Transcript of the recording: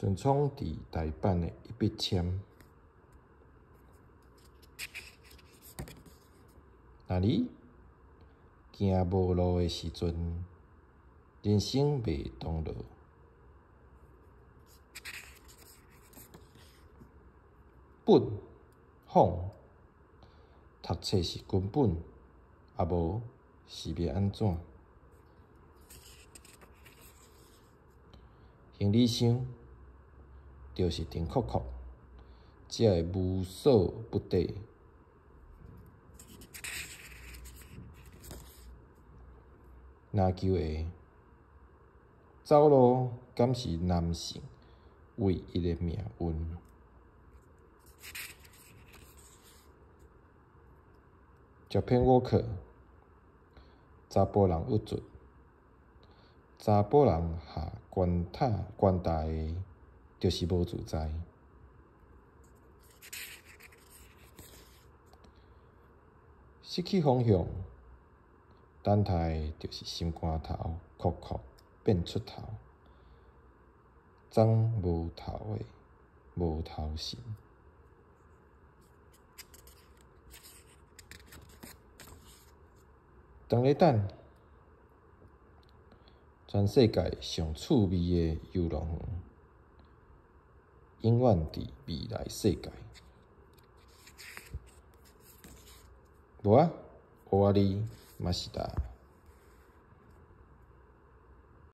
顺创伫台版的一笔签。若你行无路的时阵，人生袂同路。本仿读册是根本，啊无是要安怎？行李箱就是甜酷酷，才会无所不得。篮球的走路敢是男性唯一的命运？食骗我课，查甫人郁卒，查甫人下悬大的，就是无自在。失去方向，等待就是心肝头酷酷变出头，总无头的无头神。当咧等，全世界上趣味的游乐园，永远伫未来世界。无啊，学你嘛是啦。